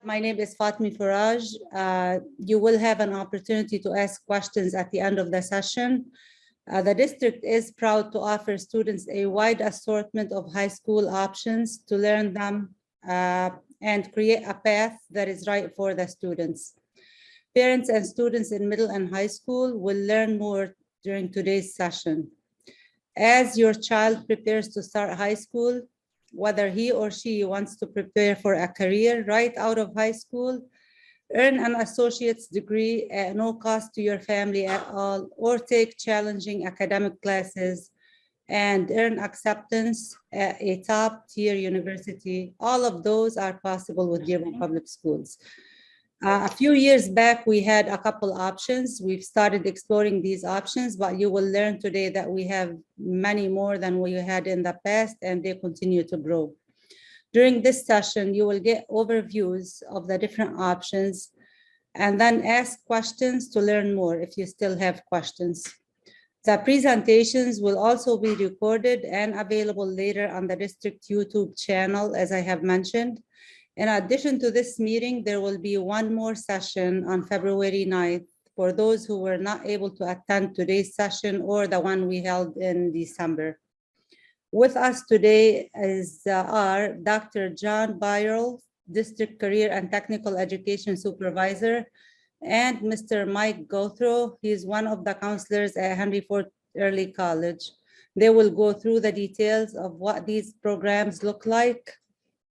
My name is Fatmi Faraj. You will have an opportunity to ask questions at the end of the session. The district is proud to offer students a wide assortment of high school options to learn them and create a path that is right for the students. Parents and students in middle and high school will learn more during today's session. As your child prepares to start high school, whether he or she wants to prepare for a career right out of high school, earn an associate's degree at no cost to your family at all, or take challenging academic classes and earn acceptance at a top-tier university, all of those are possible with Dearborn Public Schools. A few years back, we had a couple options. We've started exploring these options, but you will learn today that we have many more than we had in the past, and they continue to grow. During this session, you will get overviews of the different options and then ask questions to learn more if you still have questions. The presentations will also be recorded and available later on the district YouTube channel, as I have mentioned. In addition to this meeting, there will be one more session on February 9th for those who were not able to attend today's session or the one we held in December. With us today are Dr. John Byrle, District Career and Technical Education Supervisor, and Mr. Mike Gothrow. He is one of the counselors at Henry Ford Early College. They will go through the details of what these programs look like,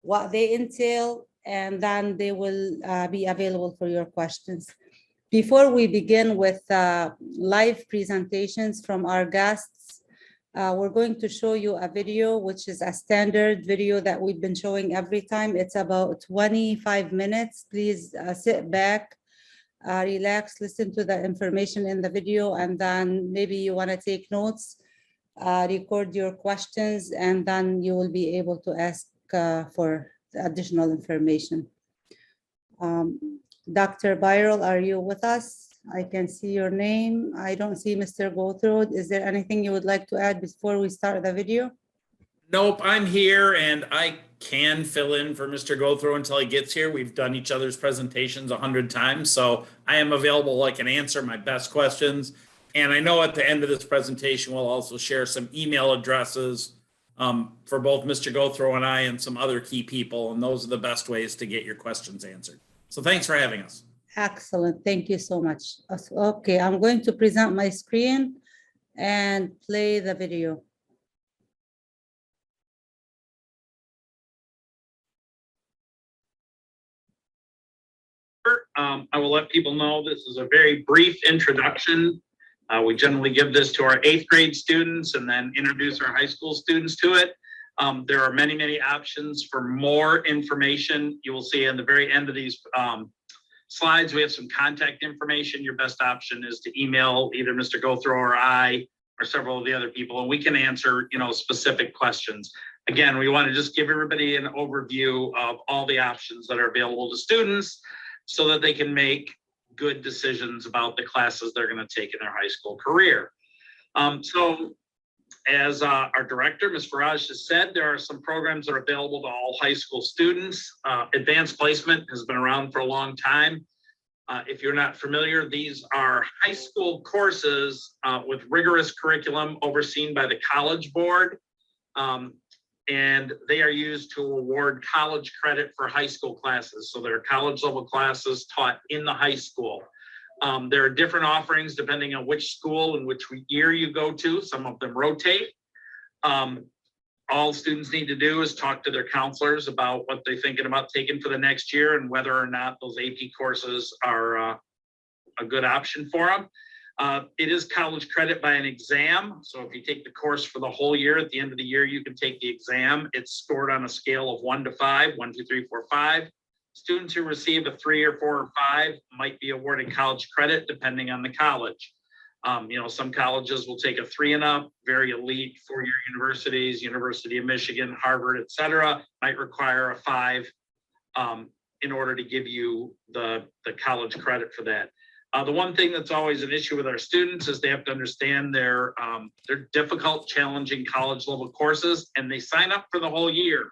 what they entail, and then they will be available for your questions. Before we begin with live presentations from our guests, we're going to show you a video, which is a standard video that we've been showing every time. It's about 25 minutes. Please sit back, relax, listen to the information in the video, and then maybe you want to take notes, record your questions, and then you will be able to ask for additional information. Dr. Byrle, are you with us? I can see your name. I don't see Mr. Gothrow. Is there anything you would like to add before we start the video? Nope, I'm here and I can fill in for Mr. Gothrow until he gets here. We've done each other's presentations 100 times, so I am available. I can answer my best questions. And I know at the end of this presentation, we'll also share some email addresses for both Mr. Gothrow and I and some other key people, and those are the best ways to get your questions answered. So thanks for having us. Excellent, thank you so much. Okay, I'm going to present my screen and play the video. I will let people know this is a very brief introduction. We generally give this to our 8th grade students and then introduce our high school students to it. There are many, many options for more information. You will see in the very end of these slides, we have some contact information. Your best option is to email either Mr. Gothrow or I or several of the other people, and we can answer, specific questions. Again, we want to just give everybody an overview of all the options that are available to students so that they can make good decisions about the classes they're going to take in their high school career. So as our director, Ms. Faraj, has said, there are some programs that are available to all high school students. Advanced placement has been around for a long time. If you're not familiar, these are high school courses with rigorous curriculum overseen by the College Board. And they are used to award college credit for high school classes. So they're college level classes taught in the high school. There are different offerings depending on which school and which year you go to. Some of them rotate. All students need to do is talk to their counselors about what they're thinking about taking for the next year and whether or not those AP courses are a good option for them. It is college credit by an exam. So if you take the course for the whole year, at the end of the year, you can take the exam. It's scored on a scale of 1 to 5, 1, 2, 3, 4, 5. Students who receive a 3 or 4 or 5 might be awarded college credit depending on the college. Some colleges will take a 3 and up, very elite 4-year universities, University of Michigan, Harvard, et cetera, might require a 5 in order to give you the college credit for that. The one thing that's always an issue with our students is they have to understand they're difficult, challenging college level courses, and they sign up for the whole year.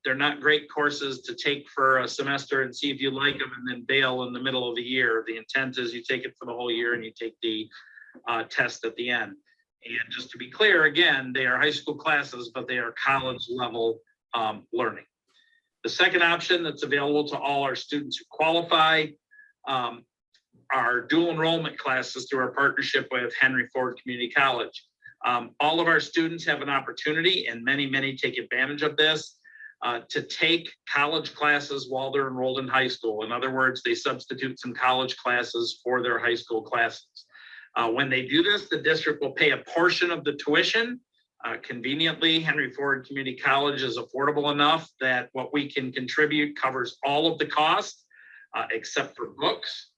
They're not great courses to take for a semester and see if you like them and then bail in the middle of the year. The intent is you take it for the whole year and you take the test at the end. And just to be clear, again, they are high school classes, but they are college level learning. The second option that's available to all our students who qualify are dual enrollment classes through our partnership with Henry Ford Community College. All of our students have an opportunity, and many take advantage of this, to take college classes while they're enrolled in high school. In other words, they substitute some college classes for their high school classes. When they do this, the district will pay a portion of the tuition. Conveniently, Henry Ford Community College is affordable enough that what we can contribute covers all of the costs, except for books.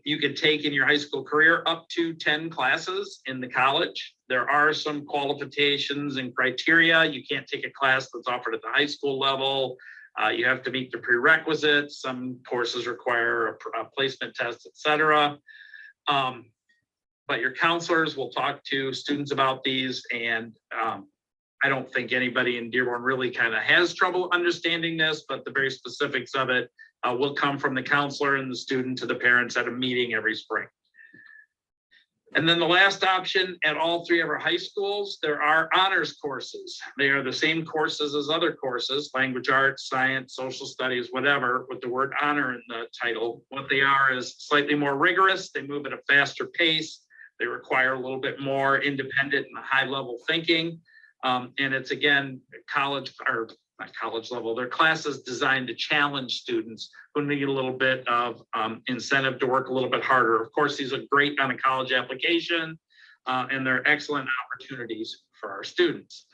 You can take in your high school career up to 10 classes in the college. There are some qualifications and criteria. You can't take a class that's offered at the high school level. You have to meet the prerequisites. Some courses require a placement test, etc. But your counselors will talk to students about these, and I don't think anybody in Dearborn really kind of has trouble understanding this, but the very specifics of it will come from the counselor and the student to the parents at a meeting every spring. And then the last option, at all three of our high schools, there are honors courses. They are the same courses as other courses, language arts, science, social studies, whatever, with the word honor in the title. What they are is slightly more rigorous. They move at a faster pace. They require a little bit more independent and high level thinking. And it's, again, college, or not college level, they're classes designed to challenge students who need a little bit of incentive to work a little bit harder. Of course, these are great on a college application, and they're excellent opportunities for our students.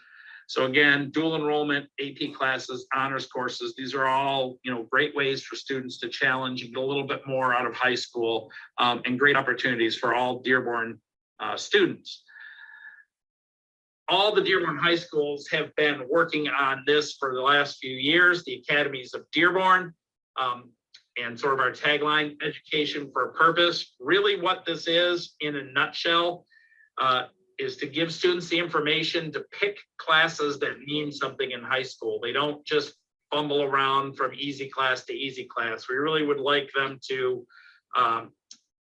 So again, dual enrollment, AP classes, honors courses, these are all, great ways for students to challenge and get a little bit more out of high school, and great opportunities for all Dearborn students. All the Dearborn high schools have been working on this for the last few years, the Academies of Dearborn, and sort of our tagline, education for a purpose. Really what this is, in a nutshell, is to give students the information to pick classes that mean something in high school. They don't just fumble around from easy class to easy class. We really would like them to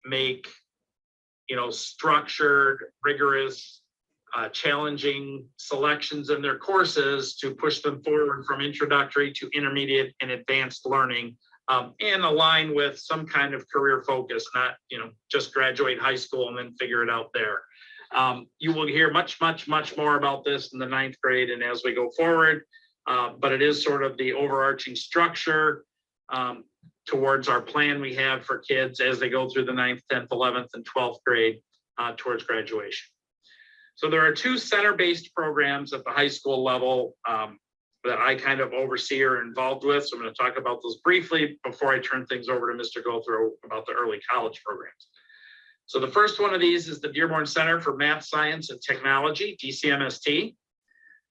make, structured, rigorous, challenging selections in their courses to push them forward from introductory to intermediate and advanced learning, and align with some kind of career focus, not, just graduate high school and then figure it out there. You will hear much more about this in the 9th grade and as we go forward, but it is sort of the overarching structure towards our plan we have for kids as they go through the 9th, 10th, 11th, and 12th grade towards graduation. So there are 2 center-based programs at the high school level that I kind of oversee or involved with. So I'm going to talk about those briefly before I turn things over to Mr. Gothrow about the early college programs. So the first one of these is the Dearborn Center for Math, Science, and Technology, DCMST.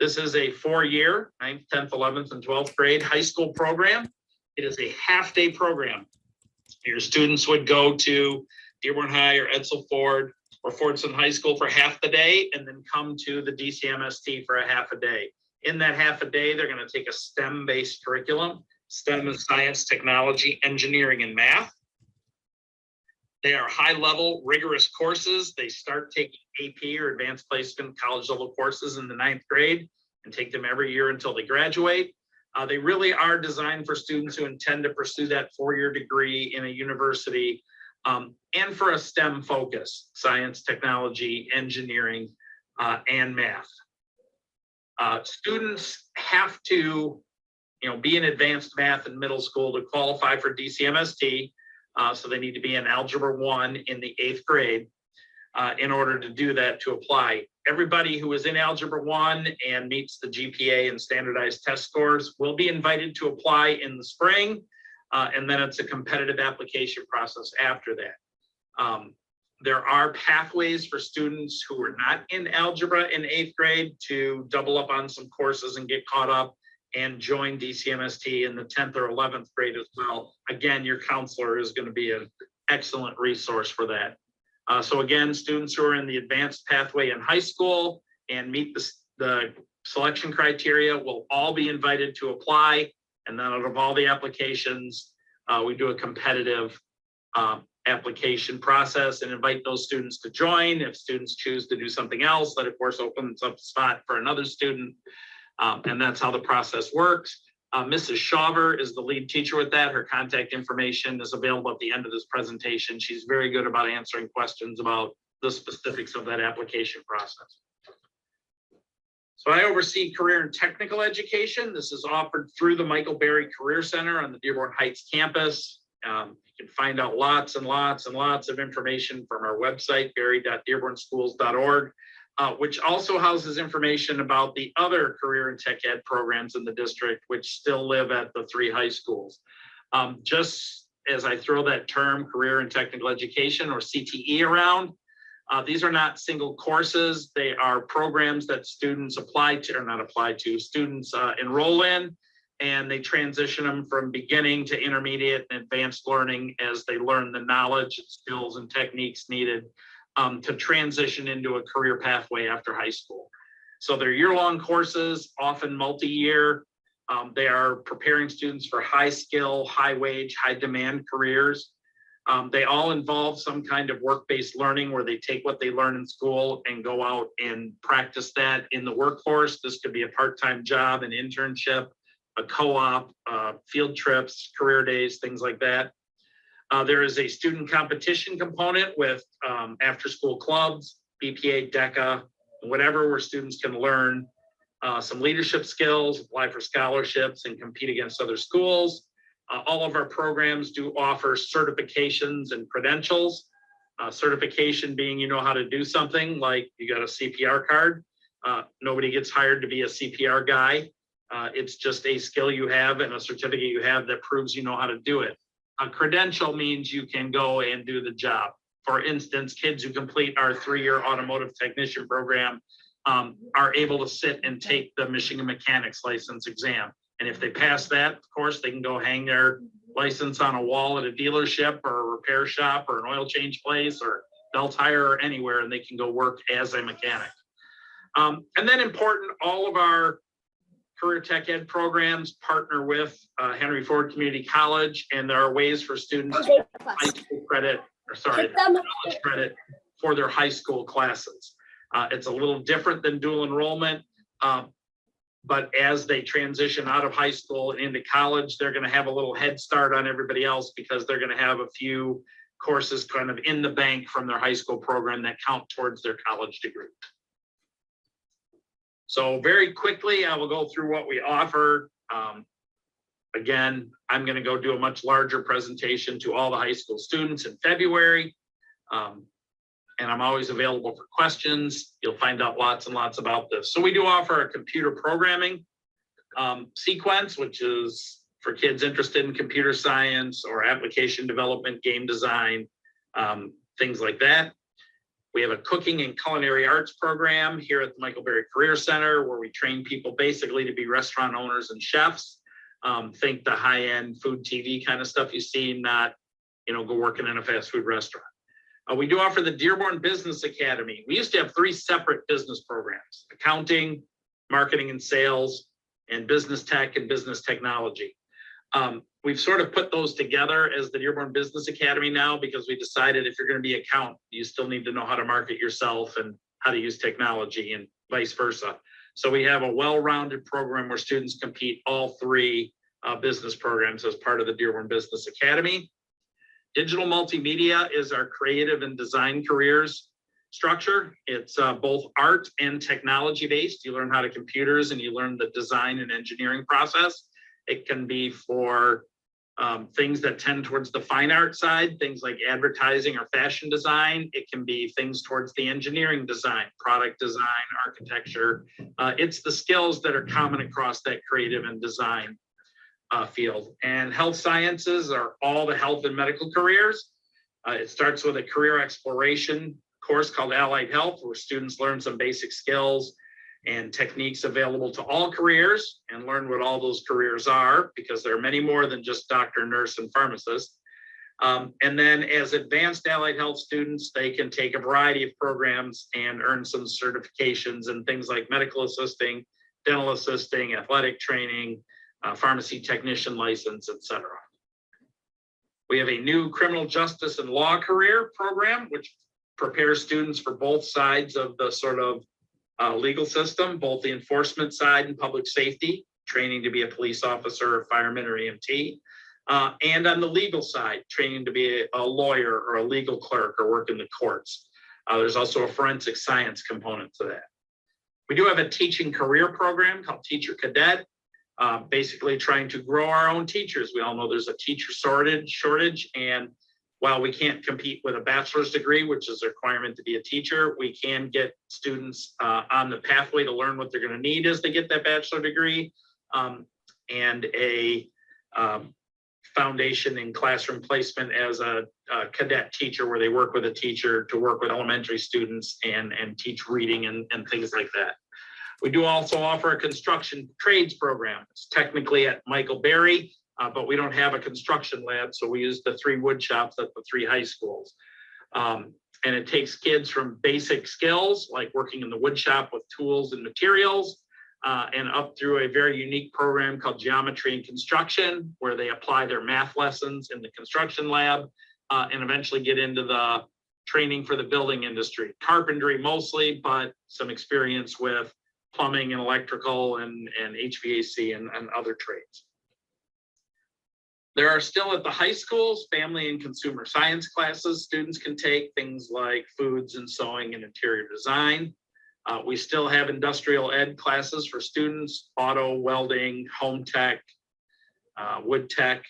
This is a 4-year, 9th, 10th, 11th, and 12th grade high school program. It is a half-day program. Your students would go to Dearborn High or Edsel Ford or Fordson High School for half the day and then come to the DCMST for a half a day. In that half a day, they're going to take a STEM-based curriculum. STEM is science, technology, engineering, and math. They are high-level, rigorous courses. They start taking AP or advanced placement college-level courses in the 9th grade and take them every year until they graduate. They really are designed for students who intend to pursue that 4-year degree in a university, and for a STEM focus, science, technology, engineering, and math. Students have to, be in advanced math in middle school to qualify for DCMST. So they need to be in Algebra 1 in the 8th grade in order to do that, to apply. Everybody who is in Algebra 1 and meets the GPA and standardized test scores will be invited to apply in the spring, and then it's a competitive application process after that. There are pathways for students who are not in algebra in 8th grade to double up on some courses and get caught up and join DCMST in the 10th or 11th grade as well. Again, your counselor is going to be an excellent resource for that. So again, students who are in the advanced pathway in high school and meet the selection criteria will all be invited to apply. And then out of all the applications, we do a competitive application process and invite those students to join. If students choose to do something else, that of course opens up a spot for another student. And that's how the process works. Mrs. Shawver is the lead teacher with that. Her contact information is available at the end of this presentation. She's very good about answering questions about the specifics of that application process. So I oversee career and technical education. This is offered through the Michael Berry Career Center on the Dearborn Heights campus. You can find out lots and lots and lots of information from our website, berry.dearbornschools.org, which also houses information about the other career and tech ed programs in the district, which still live at the 3 high schools. Just as I throw that term, career and technical education, or CTE, around, these are not single courses. They are programs that students students enroll in, and they transition them from beginning to intermediate and advanced learning as they learn the knowledge, skills, and techniques needed to transition into a career pathway after high school. So they're year-long courses, often multi-year. They are preparing students for high skill, high wage, high demand careers. They all involve some kind of work-based learning where they take what they learn in school and go out and practice that in the workforce. This could be a part-time job, an internship, a co-op, field trips, career days, things like that. There is a student competition component with after-school clubs, BPA, DECA, whatever, where students can learn some leadership skills, apply for scholarships, and compete against other schools. All of our programs do offer certifications and credentials. Certification being you know how to do something, like you got a CPR card. Nobody gets hired to be a CPR guy. It's just a skill you have and a certificate you have that proves you know how to do it. A credential means you can go and do the job. For instance, kids who complete our 3-year automotive technician program are able to sit and take the Michigan mechanics license exam. And if they pass that, of course, they can go hang their license on a wall at a dealership or a repair shop or an oil change place or belt tire or anywhere, and they can go work as a mechanic. And then important, all of our career tech ed programs partner with Henry Ford Community College, and there are ways for students to get high school credit, college credit for their high school classes. It's a little different than dual enrollment. But as they transition out of high school and into college, they're going to have a little head start on everybody else because they're going to have a few courses kind of in the bank from their high school program that count towards their college degree. So very quickly, I will go through what we offer. Again, I'm going to go do a much larger presentation to all the high school students in February. And I'm always available for questions. You'll find out lots and lots about this. So we do offer a computer programming sequence, which is for kids interested in computer science or application development, game design, things like that. We have a cooking and culinary arts program here at the Michael Berry Career Center, where we train people basically to be restaurant owners and chefs. Think the high-end food TV kind of stuff you see, not, go working in a fast food restaurant. We do offer the Dearborn Business Academy. We used to have 3 separate business programs: accounting, marketing and sales, and business tech and business technology. We've sort of put those together as the Dearborn Business Academy now, because we decided if you're going to be an accountant, you still need to know how to market yourself and how to use technology, and vice versa. So we have a well-rounded program where students compete all 3 business programs as part of the Dearborn Business Academy. Digital multimedia is our creative and design careers structure. It's both art and technology based. You learn how to computers and you learn the design and engineering process. It can be for things that tend towards the fine art side, things like advertising or fashion design. It can be things towards the engineering design, product design, architecture. It's the skills that are common across that creative and design field. And health sciences are all the health and medical careers. It starts with a career exploration course called Allied Health, where students learn some basic skills and techniques available to all careers and learn what all those careers are, because there are many more than just doctor, nurse, and pharmacist. And then as advanced allied health students, they can take a variety of programs and earn some certifications in things like medical assisting, dental assisting, athletic training, pharmacy technician license, etc. We have a new criminal justice and law career program, which prepares students for both sides of the sort of legal system, both the enforcement side and public safety, training to be a police officer, or fireman, or EMT, and on the legal side, training to be a lawyer or a legal clerk or work in the courts. There's also a forensic science component to that. We do have a teaching career program called Teacher Cadet, basically trying to grow our own teachers. We all know there's a teacher shortage, and while we can't compete with a bachelor's degree, which is a requirement to be a teacher, we can get students on the pathway to learn what they're going to need as they get that bachelor degree, and a foundation in classroom placement as a cadet teacher, where they work with a teacher to work with elementary students and teach reading and things like that. We do also offer a construction trades program. It's technically at Michael Berry, but we don't have a construction lab, so we use the 3 wood shops at the 3 high schools. And it takes kids from basic skills, like working in the wood shop with tools and materials, and up through a very unique program called Geometry and Construction, where they apply their math lessons in the construction lab, and eventually get into the training for the building industry. Carpentry mostly, but some experience with plumbing and electrical and HVAC and other trades. There are still at the high schools family and consumer science classes students can take, things like foods and sewing and interior design. We still have industrial ed classes for students, auto, welding, home tech, wood tech,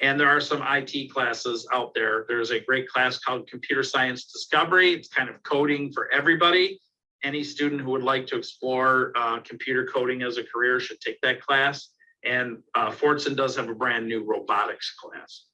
and there are some IT classes out there. There's a great class called Computer Science Discovery. It's kind of coding for everybody. Any student who would like to explore computer coding as a career should take that class. And Fordson does have a brand new robotics class.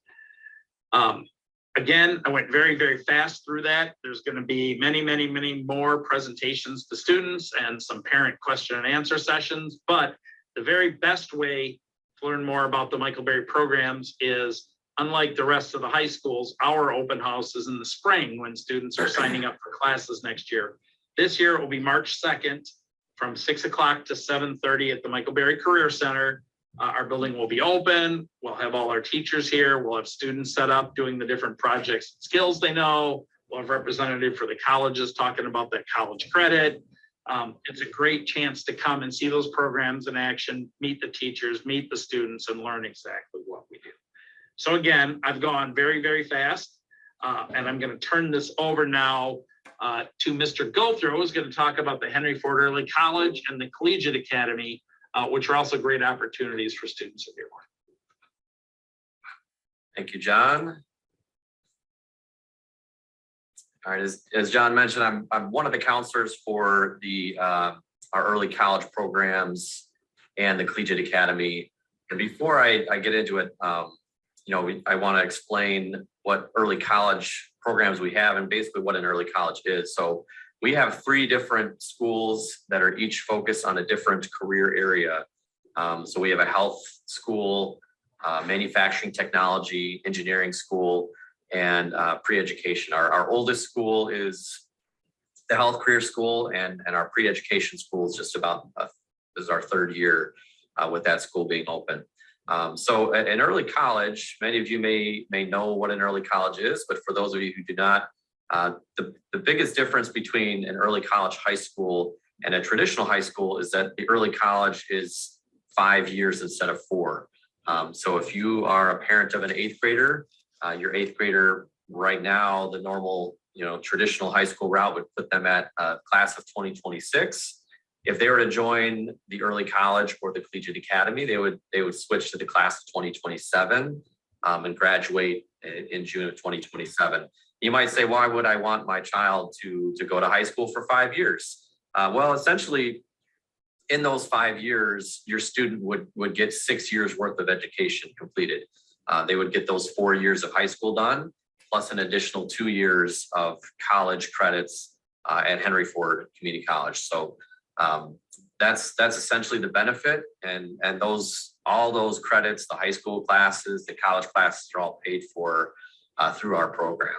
Again, I went very, very fast through that. There's going to be many, many, many more presentations to students and some parent question and answer sessions. But the very best way to learn more about the Michael Berry programs is, unlike the rest of the high schools, our open house is in the spring when students are signing up for classes next year. This year it will be March 2nd from 6 o'clock to 7:30 at the Michael Berry Career Center. Our building will be open. We'll have all our teachers here. We'll have students set up doing the different projects and skills they know. We'll have representative for the colleges talking about that college credit. It's a great chance to come and see those programs in action, meet the teachers, meet the students, and learn exactly what we do. So again, I've gone very, very fast, and I'm going to turn this over now to Mr. Gothrow, who's going to talk about the Henry Ford Early College and the Collegiate Academy, which are also great opportunities for students in Dearborn. Thank you, John. All right, as John mentioned, I'm one of the counselors for the our early college programs and the Collegiate Academy. And before I get into it, I want to explain what early college programs we have and basically what an early college is. So we have 3 different schools that are each focused on a different career area. So we have a health school, manufacturing technology, engineering school, and pre-education. Our oldest school is the health career school, and our pre-education school is just about, this is our 3rd year with that school being open. So an early college, many of you may know what an early college is, but for those of you who do not, the biggest difference between an early college high school and a traditional high school is that the early college is 5 years instead of 4. So if you are a parent of an 8th grader, your 8th grader right now, the normal, traditional high school route would put them at a class of 2026. If they were to join the early college or the Collegiate Academy, they would switch to the class of 2027 and graduate in June of 2027. You might say, why would I want my child to go to high school for 5 years? Well, essentially, in those 5 years, your student would get 6 years worth of education completed. They would get those 4 years of high school done, plus an additional 2 years of college credits at Henry Ford Community College. So that's essentially the benefit, and all those credits, the high school classes, the college classes are all paid for through our program.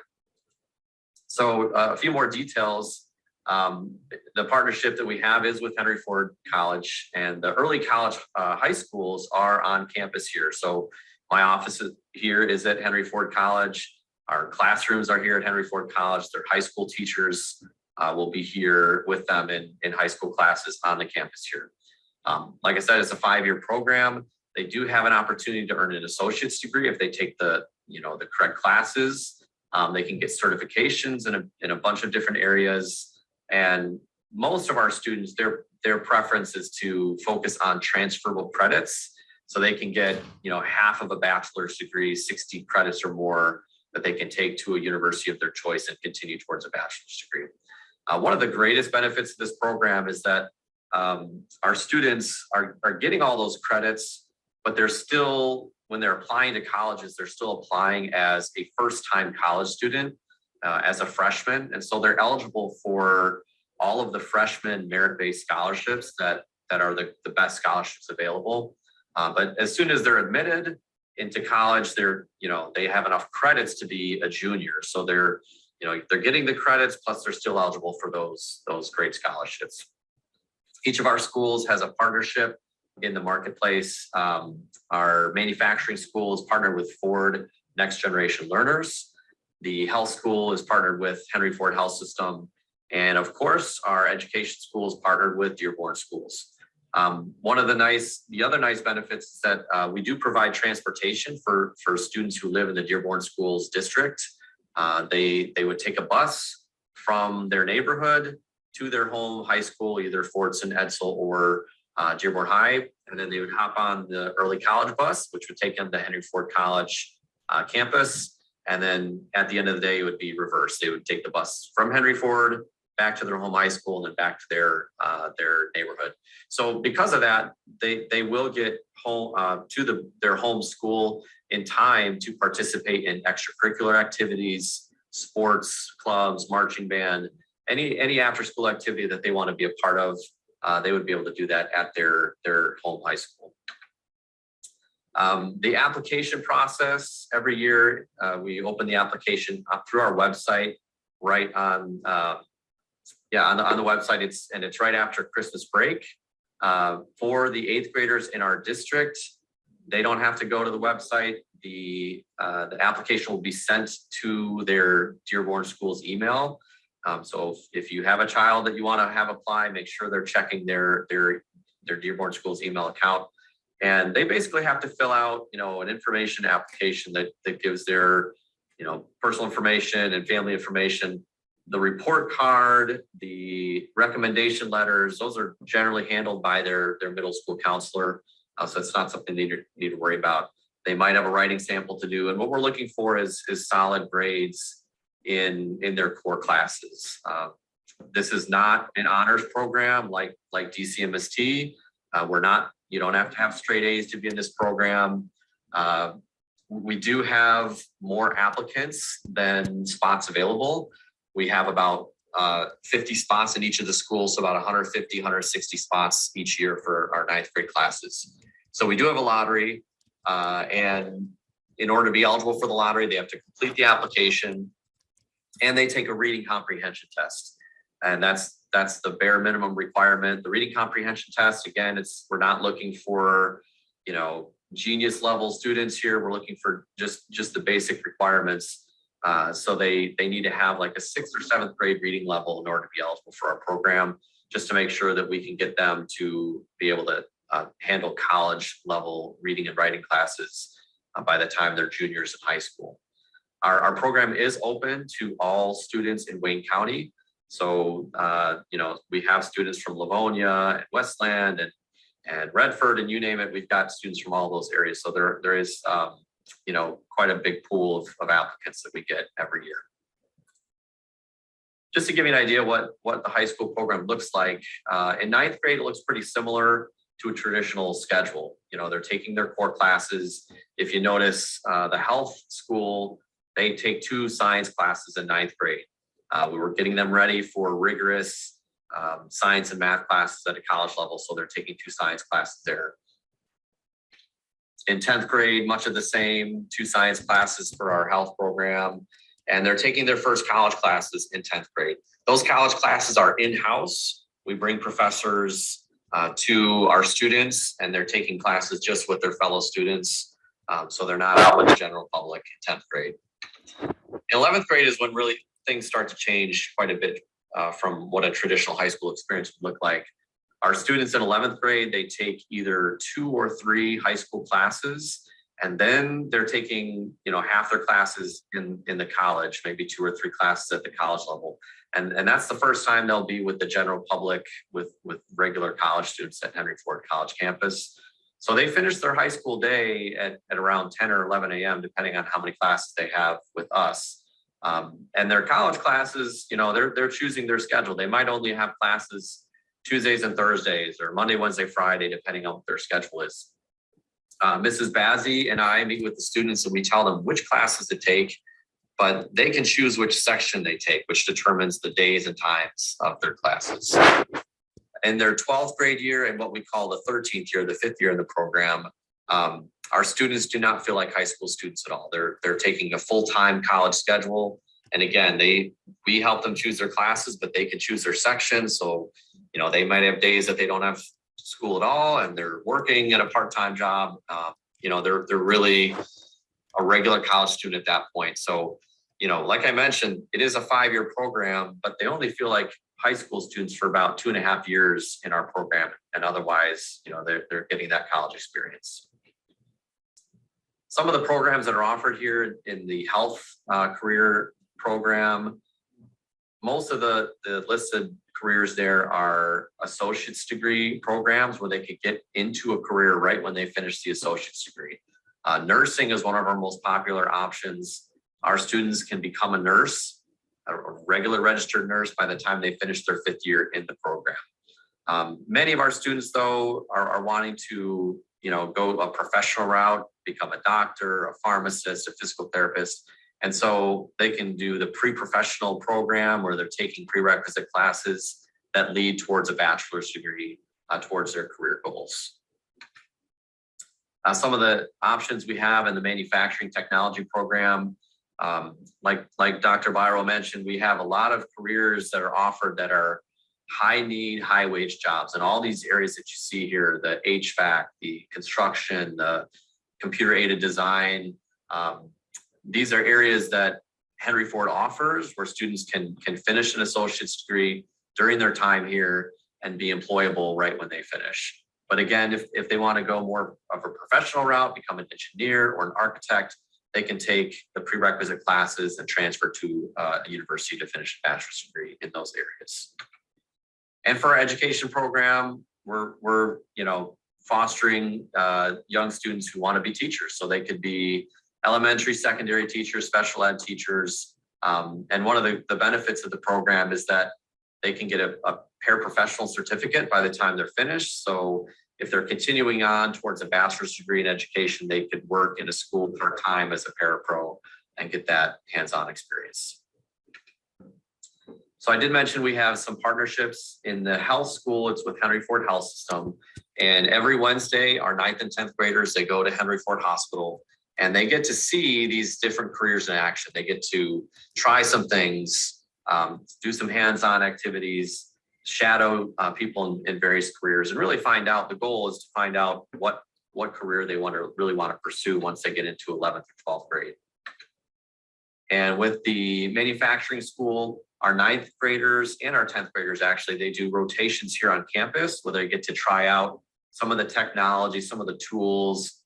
So a few more details The partnership that we have is with Henry Ford College, and the early college high schools are on campus here. So my office here is at Henry Ford College. Our classrooms are here at Henry Ford College. Their high school teachers will be here with them in high school classes on the campus here. Like I said, it's a 5-year program. They do have an opportunity to earn an associate's degree if they take the correct classes. They can get certifications in a bunch of different areas. And most of our students, their preference is to focus on transferable credits. So they can get, half of a bachelor's degree, 60 credits or more that they can take to a university of their choice and continue towards a bachelor's degree. One of the greatest benefits of this program is that our students are getting all those credits, but they're still, when they're applying to colleges, they're still applying as a first-time college student, as a freshman. And so they're eligible for all of the freshman merit-based scholarships that are the best scholarships available. But as soon as they're admitted into college, they have enough credits to be a junior. So they're getting the credits, plus they're still eligible for those great scholarships. Each of our schools has a partnership in the marketplace. Our manufacturing school is partnered with Ford Next Generation Learners. The health school is partnered with Henry Ford Health System. And of course, our education school is partnered with Dearborn Schools. One of the other nice benefits is that we do provide transportation for students who live in the Dearborn Schools district. They would take a bus from their neighborhood to their home high school, either Fordson, Edsel, or Dearborn High. And then they would hop on the early college bus, which would take them to Henry Ford College campus. And then at the end of the day, it would be reversed. They would take the bus from Henry Ford back to their home high school and then back to their neighborhood. So because of that, they will get home to their home school in time to participate in extracurricular activities, sports, clubs, marching band, any after school activity that they want to be a part of. They would be able to do that at their home high school. The application process, every year we open the application up through our website, right on the website. It's right after Christmas break. For the 8th graders in our district, they don't have to go to the website. The application will be sent to their Dearborn Schools email. So if you have a child that you want to have apply, make sure they're checking their Dearborn Schools email account. And they basically have to fill out, an information application that gives their, personal information and family information. The report card, the recommendation letters, those are generally handled by their middle school counselor. So it's not something they need to worry about. They might have a writing sample to do. And what we're looking for is solid grades in their core classes. This is not an honors program like DCMST. You don't have to have straight A's to be in this program. We do have more applicants than spots available. We have about 50 spots in each of the schools, so about 150, 160 spots each year for our 9th grade classes. So we do have a lottery, and in order to be eligible for the lottery, they have to complete the application and they take a reading comprehension test. And that's the bare minimum requirement. The reading comprehension test, again, we're not looking for, genius level students here. We're looking for just the basic requirements. So they need to have like a 6th or 7th grade reading level in order to be eligible for our program, just to make sure that we can get them to be able to handle college level reading and writing classes by the time they're juniors in high school. Our program is open to all students in Wayne County. So, we have students from Livonia and Westland and Redford, and you name it, we've got students from all those areas. So there is, quite a big pool of applicants that we get every year. Just to give you an idea what the high school program looks like, in 9th grade, it looks pretty similar to a traditional schedule. They're taking their core classes. If you notice, the health school, they take 2 science classes in 9th grade. We were getting them ready for rigorous science and math classes at a college level, so they're taking 2 science classes there. In 10th grade, much of the same, 2 science classes for our health program. and they're taking their first college classes in 10th grade. Those college classes are in-house. We bring professors to our students, and they're taking classes just with their fellow students. So they're not out with the general public in 10th grade. In 11th grade is when really things start to change quite a bit from what a traditional high school experience would look like. Our students in 11th grade, they take either 2 or 3 high school classes, and then they're taking, half their classes in the college, maybe 2 or 3 classes at the college level. And that's the first time they'll be with the general public, with regular college students at Henry Ford College campus. So they finish their high school day at around 10 or 11 a.m., depending on how many classes they have with us. And their college classes, they're choosing their schedule. They might only have classes Tuesdays and Thursdays, or Monday, Wednesday, Friday, depending on what their schedule is. Mrs. Bazzi and I meet with the students and we tell them which classes to take, but they can choose which section they take, which determines the days and times of their classes. In their 12th grade year and what we call the 13th year, the 5th year in the program, our students do not feel like high school students at all. They're taking a full-time college schedule. And again, we help them choose their classes, but they can choose their section. So, they might have days that they don't have school at all and they're working at a part-time job. They're really a regular college student at that point. So, like I mentioned, it is a 5-year program, but they only feel like high school students for about 2.5 years in our program. And otherwise, they're getting that college experience. Some of the programs that are offered here in the health career program, most of the listed careers there are associate's degree programs where they could get into a career right when they finish the associate's degree. Nursing is one of our most popular options. Our students can become a nurse, a regular registered nurse, by the time they finish their 5th year in the program. Many of our students, though, are wanting to go a professional route, become a doctor, a pharmacist, a physical therapist. And so they can do the pre-professional program where they're taking prerequisite classes that lead towards a bachelor's degree towards their career goals. Some of the options we have in the manufacturing technology program, like Dr. Byro mentioned, we have a lot of careers that are offered that are high need, high wage jobs. And all these areas that you see here, the HVAC, the construction, the computer aided design, these are areas that Henry Ford offers where students can finish an associate's degree during their time here and be employable right when they finish. But again, if they want to go more of a professional route, become an engineer or an architect, they can take the prerequisite classes and transfer to a university to finish a bachelor's degree in those areas. And for our education program, we're fostering young students who want to be teachers. So they could be elementary, secondary teachers, special ed teachers. And one of the benefits of the program is that they can get a paraprofessional certificate by the time they're finished. So if they're continuing on towards a bachelor's degree in education, they could work in a school part-time as a parapro and get that hands-on experience. So I did mention we have some partnerships in the health school. It's with Henry Ford Health System. And every Wednesday, our 9th and 10th graders, they go to Henry Ford Hospital and they get to see these different careers in action. They get to try some things, do some hands-on activities, shadow people in various careers, and really find out. The goal is to find out what career they really want to pursue once they get into 11th or 12th grade. And with the manufacturing school, our 9th graders and our 10th graders, actually, they do rotations here on campus where they get to try out some of the technology, some of the tools,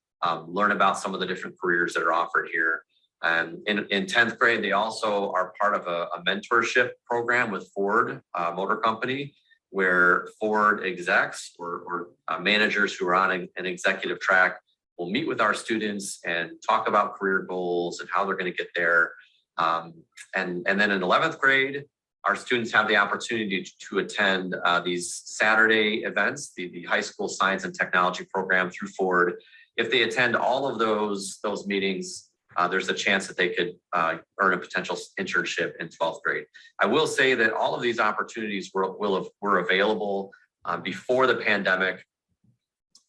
learn about some of the different careers that are offered here. And in 10th grade, they also are part of a mentorship program with Ford Motor Company, where Ford execs or managers who are on an executive track will meet with our students and talk about career goals and how they're going to get there. And then in 11th grade, our students have the opportunity to attend these Saturday events, the high school science and technology program through Ford. If they attend all of those meetings, there's a chance that they could earn a potential internship in 12th grade. I will say that all of these opportunities were available before the pandemic.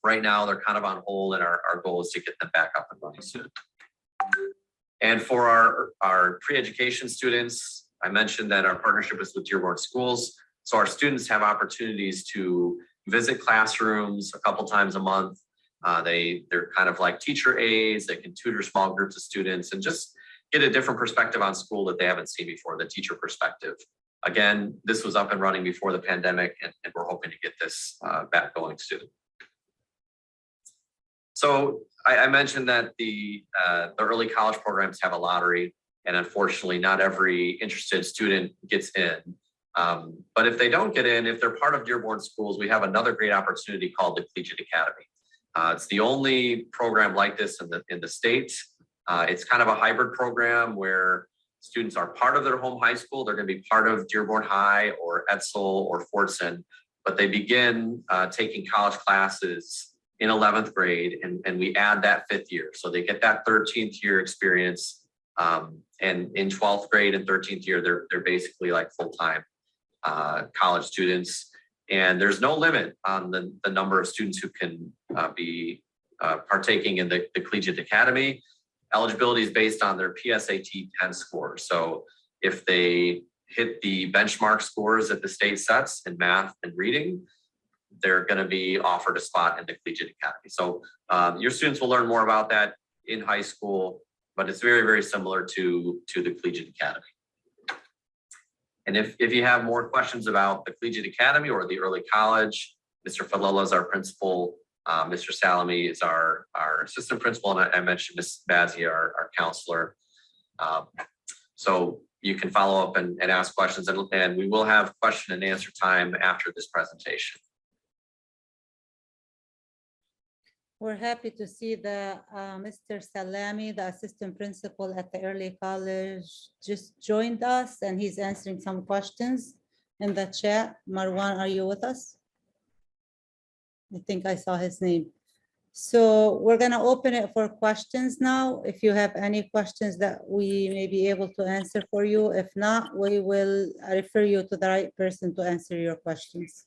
Right now, they're kind of on hold, and our goal is to get them back up and running soon. And for our pre-education students, I mentioned that our partnership is with Dearborn Schools. So our students have opportunities to visit classrooms a couple times a month. They're kind of like teacher aides. They can tutor small groups of students and just get a different perspective on school that they haven't seen before, the teacher perspective. Again, this was up and running before the pandemic, and we're hoping to get this back going soon. So I mentioned that the early college programs have a lottery, and unfortunately not every interested student gets in. But if they don't get in, if they're part of Dearborn Schools, we have another great opportunity called the Collegiate Academy. It's the only program like this in the state. It's kind of a hybrid program where students are part of their home high school. They're going to be part of Dearborn High or Etzel or Fordson, but they begin taking college classes in 11th grade, and we add that 5th year. So they get that 13th year experience. And in 12th grade and 13th year, they're basically like full-time college students. And there's no limit on the number of students who can be partaking in the Collegiate Academy. Eligibility is based on their PSAT 10 score. So if they hit the benchmark scores that the state sets in math and reading, they're going to be offered a spot in the Collegiate Academy. So your students will learn more about that in high school, but it's very, very similar to the Collegiate Academy. And if you have more questions about the Collegiate Academy or the early college, Mr. Falella is our principal. Mr. Salami is our assistant principal, and I mentioned Ms. Bazzi, our counselor. So you can follow up and ask questions, and we will have question and answer time after this presentation. We're happy to see the Mr. Salami, the assistant principal at the early college, just joined us, and he's answering some questions in the chat. Marwan, are you with us? I think I saw his name. So we're going to open it for questions now. If you have any questions that we may be able to answer for you. If not, we will refer you to the right person to answer your questions.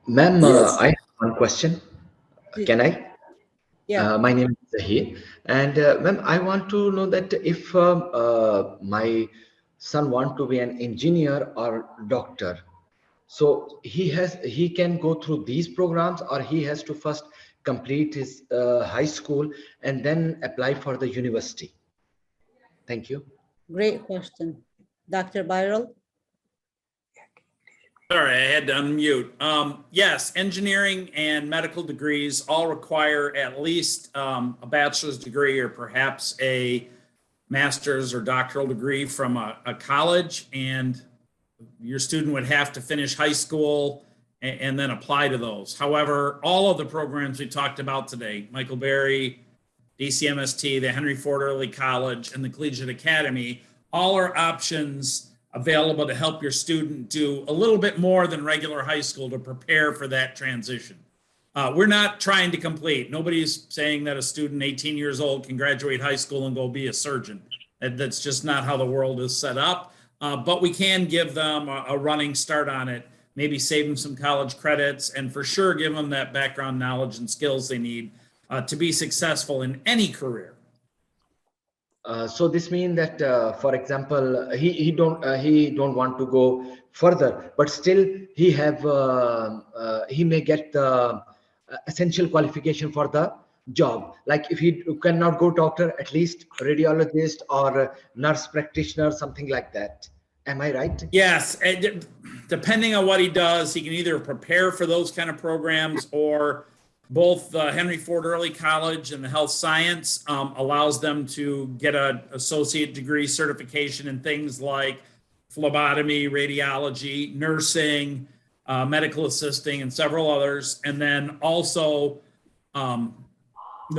Ma'am, Yes. I have one question. Can I? Yeah. My name is Zahir, and ma'am, I want to know that if my son want to be an engineer or doctor, so he can go through these programs, or he has to first complete his high school and then apply for the university. Thank you. Great question. Dr. Byral? Sorry, I had to unmute. Yes, engineering and medical degrees all require at least a bachelor's degree or perhaps a master's or doctoral degree from a college, and your student would have to finish high school and then apply to those. However, all of the programs we talked about today, Michael Berry, DCMST, the Henry Ford Early College, and the Collegiate Academy, all are options available to help your student do a little bit more than regular high school to prepare for that transition. We're not trying to complete. Nobody's saying that a student 18 years old can graduate high school and go be a surgeon. That's just not how the world is set up. But we can give them a running start on it, maybe save them some college credits, and for sure give them that background knowledge and skills they need to be successful in any career. So this means that, for example, he don't want to go further, but still he may get the essential qualification for the job. Like if he cannot go doctor, at least radiologist or nurse practitioner, something like that. Am I right? Yes, depending on what he does, he can either prepare for those kind of programs, or both the Henry Ford Early College and the Health Science allows them to get an associate degree certification in things like phlebotomy, radiology, nursing, medical assisting, and several others. And then also the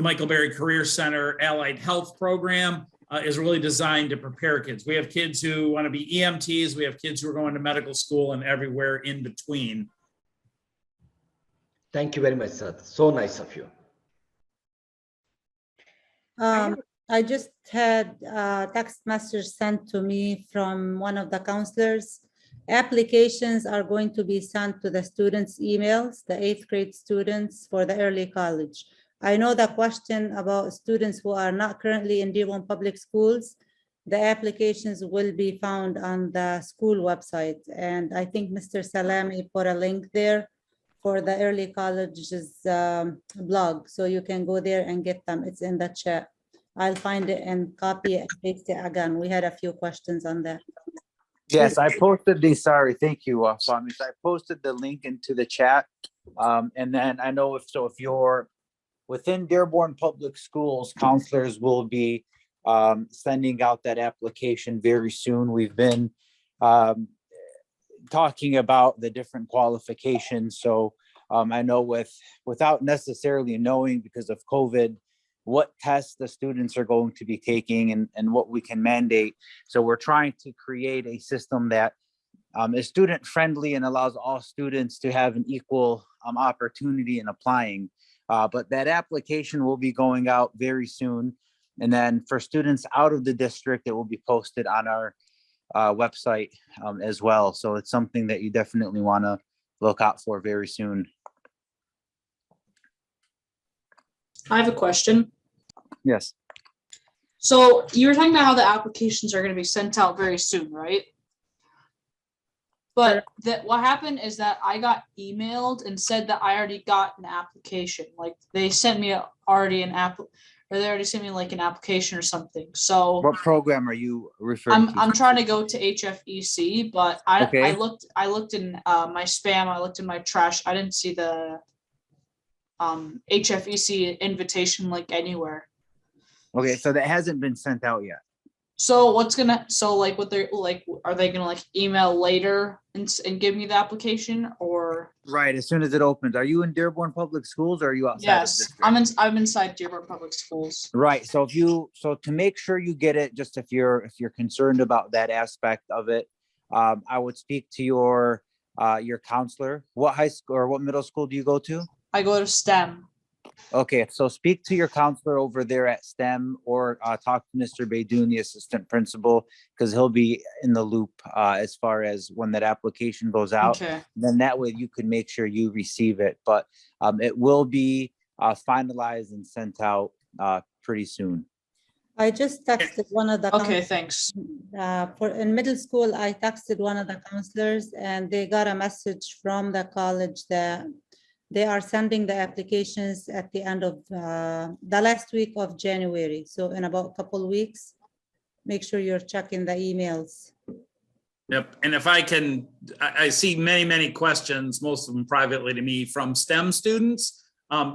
Michael Berry Career Center Allied Health Program is really designed to prepare kids. We have kids who want to be EMTs. We have kids who are going to medical school and everywhere in between. Thank you very much, sir. So nice of you. I just had a text message sent to me from one of the counselors, Applications are going to be sent to the students' emails, the 8th grade students for the early college. I know the question about students who are not currently in Dearborn Public Schools. The applications will be found on the school website. And I think Mr. Salami put a link there for the early college's blog. So you can go there and get them. It's in the chat. I'll find it and copy it and paste it again. We had a few questions on that. Yes, I posted the, sorry, thank you, Fahmi. I posted the link into the chat. And then I know if you're within Dearborn Public Schools, counselors will be sending out that application very soon. We've been talking about the different qualifications. So I know without necessarily knowing because of COVID, what tests the students are going to be taking and what we can mandate. So we're trying to create a system that is student friendly and allows all students to have an equal opportunity in applying. But that application will be going out very soon. And then for students out of the district, it will be posted on our website as well. So it's something that you definitely want to look out for very soon. I have a question. Yes. So you were talking about how the applications are going to be sent out very soon, right? But what happened is that I got emailed and said that I already got an application. Like they sent me already an app, or they already sent me like an application or something. So What program are you referring to? I'm trying to go to HFEC, but I Okay. I looked in my spam, I looked in my trash. I didn't see the HFEC invitation link anywhere. Okay, so that hasn't been sent out yet. So what they're like, are they gonna like email later and give me the application or? Right, as soon as it opens. Are you in Dearborn Public Schools or are you outside? of Yes, district? I'm inside Dearborn Public Schools. Right, so to make sure you get it, just if you're concerned about that aspect of it, I would speak to your counselor. What high school or what middle school do you go to? I go to STEM. Okay, so speak to your counselor over there at STEM or talk to Mr. Baidoon, the assistant principal, because he'll be in the loop as far as when that application goes out. Okay. Then that way you can make sure you receive it, but it will be finalized and sent out pretty soon. I just texted one of the Okay, thanks. in middle school, I texted one of the counselors and they got a message from the college that they are sending the applications at the end of the last week of January. So in about a couple of weeks, make sure you're checking the emails. Yep, and if I can, I see many questions, most of them privately to me from STEM students.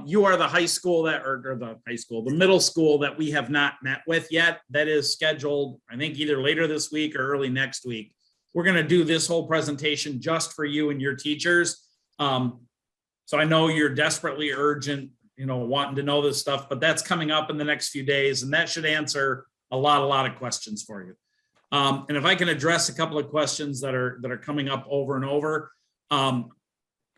You are the high school the middle school that we have not met with yet. That is scheduled, I think either later this week or early next week. We're gonna do this whole presentation just for you and your teachers. So I know you're desperately urgent, wanting to know this stuff, but that's coming up in the next few days and that should answer a lot of questions for you. And if I can address a couple of questions that are coming up over and over.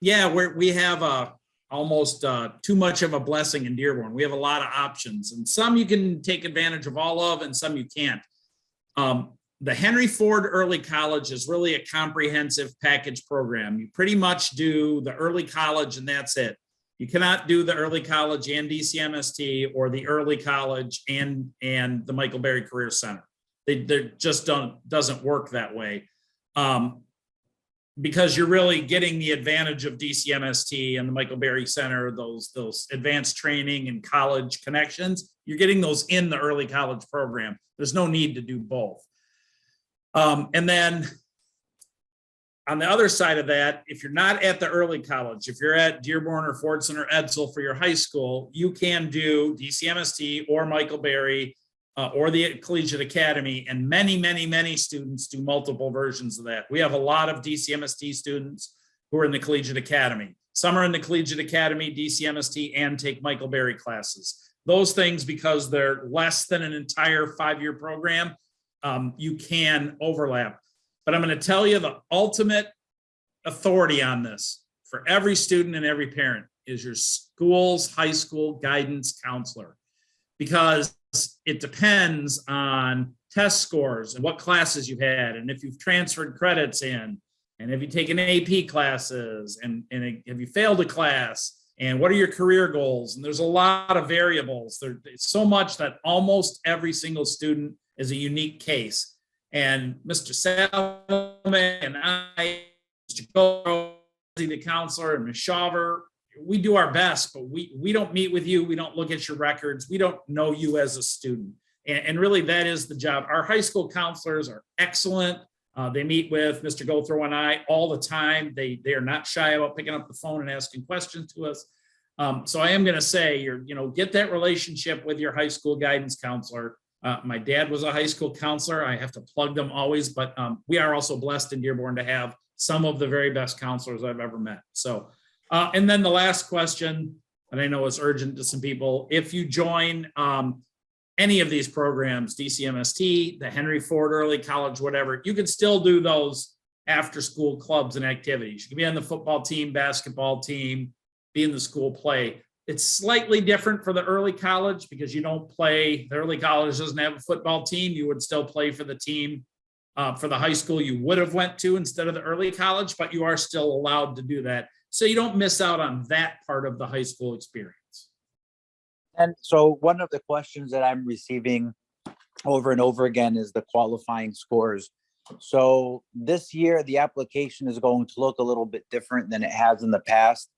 We have almost too much of a blessing in Dearborn. We have a lot of options and some you can take advantage of all of and some you can't. The Henry Ford Early College is really a comprehensive package program. You pretty much do the early college and that's it. You cannot do the early college and DCMST or the early college and the Michael Berry Career Center. They just doesn't work that way. Because you're really getting the advantage of DCMST and the Michael Berry Center, those advanced training and college connections, you're getting those in the early college program. There's no need to do both. And then on the other side of that, if you're not at the early college, if you're at Dearborn or Fordson or Edsel for your high school, you can do DCMST or Michael Berry or the Collegiate Academy, and many students do multiple versions of that. We have a lot of DCMST students who are in the Collegiate Academy. Some are in the Collegiate Academy, DCMST, and take Michael Berry classes. Those things, because they're less than an entire 5-year program, you can overlap. But I'm going to tell you the ultimate authority on this for every student and every parent is your school's high school guidance counselor, because it depends on test scores and what classes you've had and if you've transferred credits in. And have you taken AP classes? And have you failed a class? And what are your career goals? And there's a lot of variables. It's so much that almost every single student is a unique case. And Mr. Salami and I, Mr. Goro, the counselor, and Ms. Shaver, we do our best, but we don't meet with you. We don't look at your records. We don't know you as a student. And really, that is the job. Our high school counselors are excellent. They meet with Mr. Gothrow and I all the time. They are not shy about picking up the phone and asking questions to us. So I am going to say, get that relationship with your high school guidance counselor. My dad was a high school counselor. I have to plug them always, but we are also blessed in Dearborn to have some of the very best counselors I've ever met. So, and then the last question, and I know it's urgent to some people, if you join any of these programs, DCMST, the Henry Ford Early College, whatever, you can still do those after school clubs and activities. You can be on the football team, basketball team, be in the school play. It's slightly different for the early college because you don't play, the early college doesn't have a football team. You would still play for the team for the high school you would have went to instead of the early college, but you are still allowed to do that. So you don't miss out on that part of the high school experience. And so one of the questions that I'm receiving over and over again is the qualifying scores. So this year, the application is going to look a little bit different than it has in the past.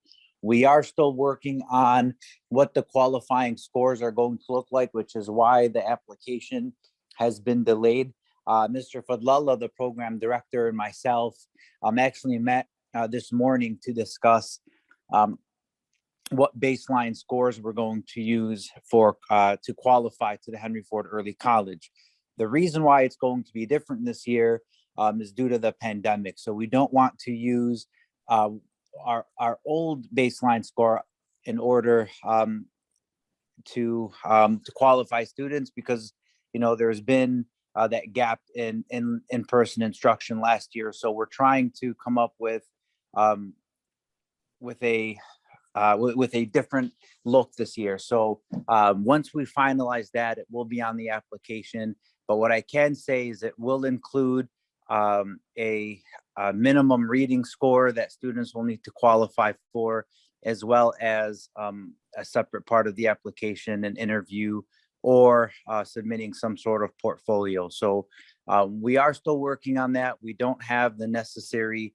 We are still working on what the qualifying scores are going to look like, which is why the application has been delayed. Mr. Fadlallah, the program director, and myself actually met this morning to discuss what baseline scores we're going to use for to qualify to the Henry Ford Early College. The reason why it's going to be different this year is due to the pandemic. So we don't want to use our old baseline score in order to qualify students because there's been that gap in in-person instruction last year. So we're trying to come up with a different look this year. So once we finalize that, it will be on the application. But what I can say is it will include a minimum reading score that students will need to qualify for, as well as a separate part of the application, an interview, or submitting some sort of portfolio. So we are still working on that. We don't have the necessary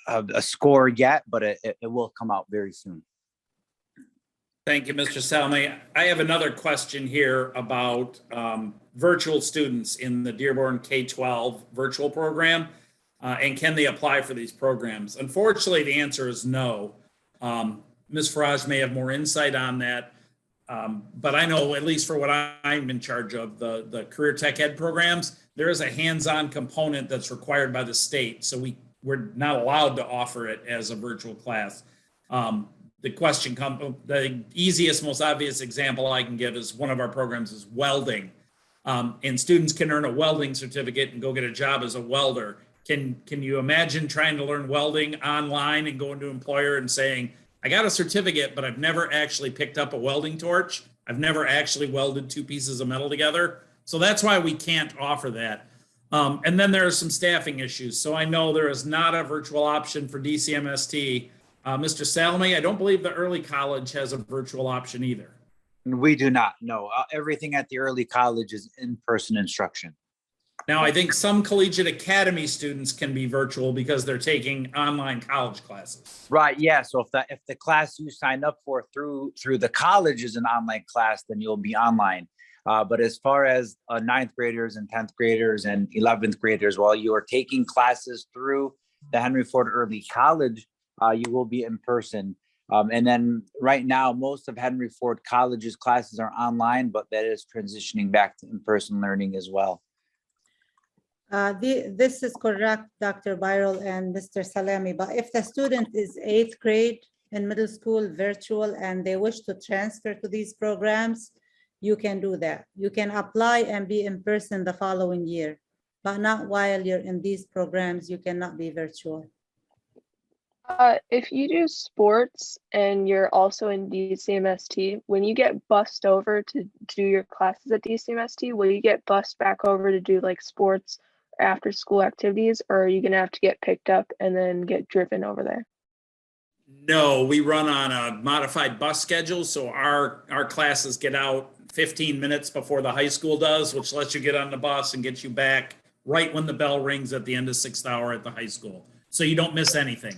a score yet, but it will come out very soon. Thank you, Mr. Salami. I have another question here about virtual students in the Dearborn K-12 virtual program, and can they apply for these programs? Unfortunately, the answer is no. Ms. Faraj may have more insight on that, but I know, at least for what I'm in charge of, the career tech ed programs, there is a hands-on component that's required by the state. So we're not allowed to offer it as a virtual class. The question comes, the easiest, most obvious example I can give is one of our programs is welding. And students can earn a welding certificate and go get a job as a welder. Can you imagine trying to learn welding online and going to an employer and saying, I got a certificate, but I've never actually picked up a welding torch. I've never actually welded two pieces of metal together. So that's why we can't offer that. And then there are some staffing issues. So I know there is not a virtual option for DCMST. Mr. Salami, I don't believe the early college has a virtual option either. We do not, no. Everything at the early college is in-person instruction. Now, I think some Collegiate Academy students can be virtual because they're taking online college classes. Right, yeah. So if the class you sign up for through the college is an online class, then you'll be online. But as far as 9th graders and 10th graders and 11th graders, while you are taking classes through the Henry Ford Early College, you will be in person. And then right now, most of Henry Ford College's classes are online, but that is transitioning back to in-person learning as well. This is correct, Dr. Birol and Mr. Salami, but if the student is 8th grade in middle school virtual and they wish to transfer to these programs, you can do that. You can apply and be in person the following year, but not while you're in these programs. You cannot be virtual. If you do sports and you're also in DCMST, when you get bussed over to do your classes at DCMST, will you get bussed back over to do like sports after school activities, or are you gonna have to get picked up and then get driven over there? No, we run on a modified bus schedule, so our classes get out 15 minutes before the high school does, which lets you get on the bus and get you back right when the bell rings at the end of 6th hour at the high school. So you don't miss anything.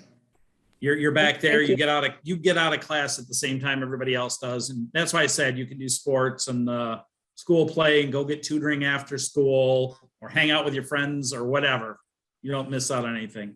You're back there, Thank you get out of class at the same time everybody else does. And that's why I said you can do sports and school play and go get tutoring after school or hang out with your friends or whatever. You don't miss out on anything.